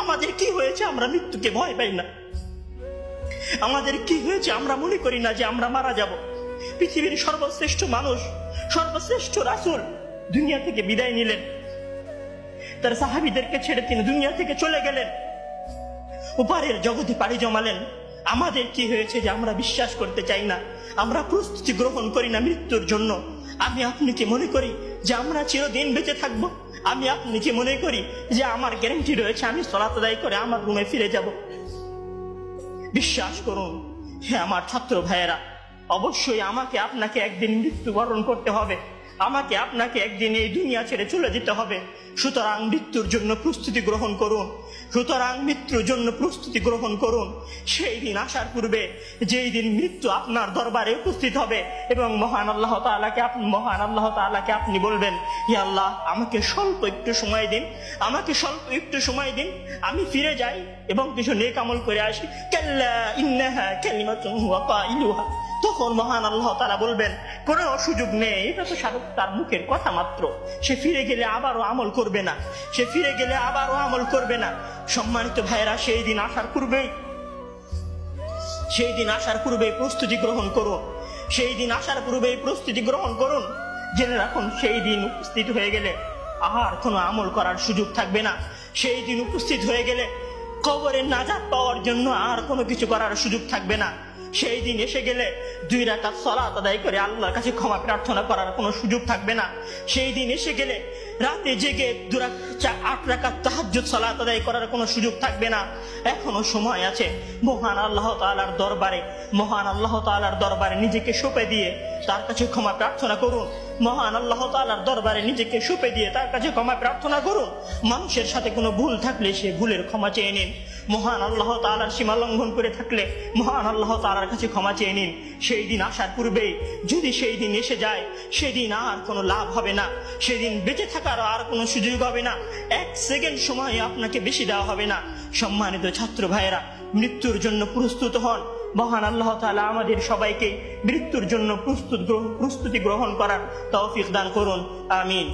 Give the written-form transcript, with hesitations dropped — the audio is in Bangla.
আমাদের কি হয়েছে আমরা মৃত্যুকে ভয় পাই না? আমাদের কি হয়েছে আমরা মনে করি না যে আমরা মারা যাব? পৃথিবীর সর্বশ্রেষ্ঠ মানুষ, সর্বশ্রেষ্ঠ রাসূল দুনিয়া থেকে বিদায় নিলেন, তার সাহাবীদেরকে ছেড়ে তিনি দুনিয়া থেকে চলে গেলেন, ওপারের জগতে পাড়ি জমালেন। আমাদের কি হয়েছে যে আমরা বিশ্বাস করতে চাই না, আমরা প্রস্তুতি গ্রহণ করি না মৃত্যুর জন্য? আমি আপনি কি মনে করি যে আমরা চিরদিন বেঁচে থাকবো? আমি আপনি কি মনে করি যে আমার গ্যারান্টি রয়েছে আমি সালাত আদায় করে আমার রুমে ফিরে যাব? বিশ্বাস করুন হে আমার ছাত্র ভাইয়েরা, অবশ্যই আমাকে আপনাকে একদিন মৃত্যুবরণ করতে হবে, আমাকে আপনাকে একদিন এই দুনিয়া ছেড়ে চলে যেতে হবে। সুতরাং মৃত্যুর জন্য প্রস্তুতি গ্রহণ করুন, সুতরাং মৃত্যুর জন্য প্রস্তুতি গ্রহণ করুন। সেই দিন আসার পূর্বে, যেই দিন মৃত্যু আপনার দরবারে উপস্থিত হবে এবং মহান আল্লাহ তাআলাকে আপনি বলবেন, হে আল্লাহ, আমাকে স্বল্প একটু সময় দিন, আমাকে স্বল্প একটু সময় দিন, আমি ফিরে যাই এবং কিছু নেক আমল করে আসি। কাল্লা ইন্নাহা কালিমাতুন হুয়া কাইলুহা। তখন মহান আল্লাহ তাআলা বলবেন, কোনো সুযোগ নেই, এটা তো তার মুখের কথা মাত্র, সে ফিরে গেলে আবারও আমল করবে না, সে ফিরে গেলে আবারও আমল করবে না। সম্মানিত ভাইরা, সেই দিন আসার পূর্বেই প্রস্তুতি গ্রহণ করুন, সেই দিন আসার পূর্বেই প্রস্তুতি গ্রহণ করুন। জেনে রাখুন, সেই দিন উপস্থিত হয়ে গেলে আর কোনো আমল করার সুযোগ থাকবে না। সেই দিন উপস্থিত হয়ে গেলে কবরে নাজাত পাওয়ার জন্য আর কোনো কিছু করার সুযোগ থাকবে না। সেই দিন এসে গেলে 2 রাকাত সালাত আদায় করে আল্লাহর কাছে ক্ষমা প্রার্থনা করার কোনো সুযোগ থাকবে না। সেই দিন এসে গেলে রাতে জেগে 8 রাকাত তাহাজ্জুদ সালাত আদায় করার কোনো সুযোগ থাকবে না। এখনো সময় আছে। মহান আল্লাহ তাআলার দরবারে নিজেকে সঁপে দিয়ে তার কাছে ক্ষমা প্রার্থনা করুন। মহান আল্লাহ তাআলার দরবারে নিজেকে সঁপে দিয়ে তার কাছে ক্ষমা প্রার্থনা করুন। মানুষের সাথে কোনো ভুল থাকলে সে ভুলের ক্ষমা চেয়ে নিন। মহান আল্লাহ তাআলার সীমা লঙ্ঘন করে থাকলে মহান আল্লাহ তাআলার কাছে ক্ষমা চেয়ে নিন। সেই দিন আসার পূর্বেই যদি সেই দিন এসে যায়, সেদিন আর কোনো লাভ হবে না, সেদিন বেঁচে থাকার আর কোনো সুযোগ হবে না, 1 সেকেন্ড সময় আপনাকে বেশি দেওয়া হবে না। সম্মানিত ছাত্র ভাইয়েরা, মৃত্যুর জন্য প্রস্তুত হন। মহান আল্লাহ তাআলা আমাদের সবাইকে মৃত্যুর জন্য প্রস্তুতি গ্রহণ করার তৌফিক দান করুন। আমিন।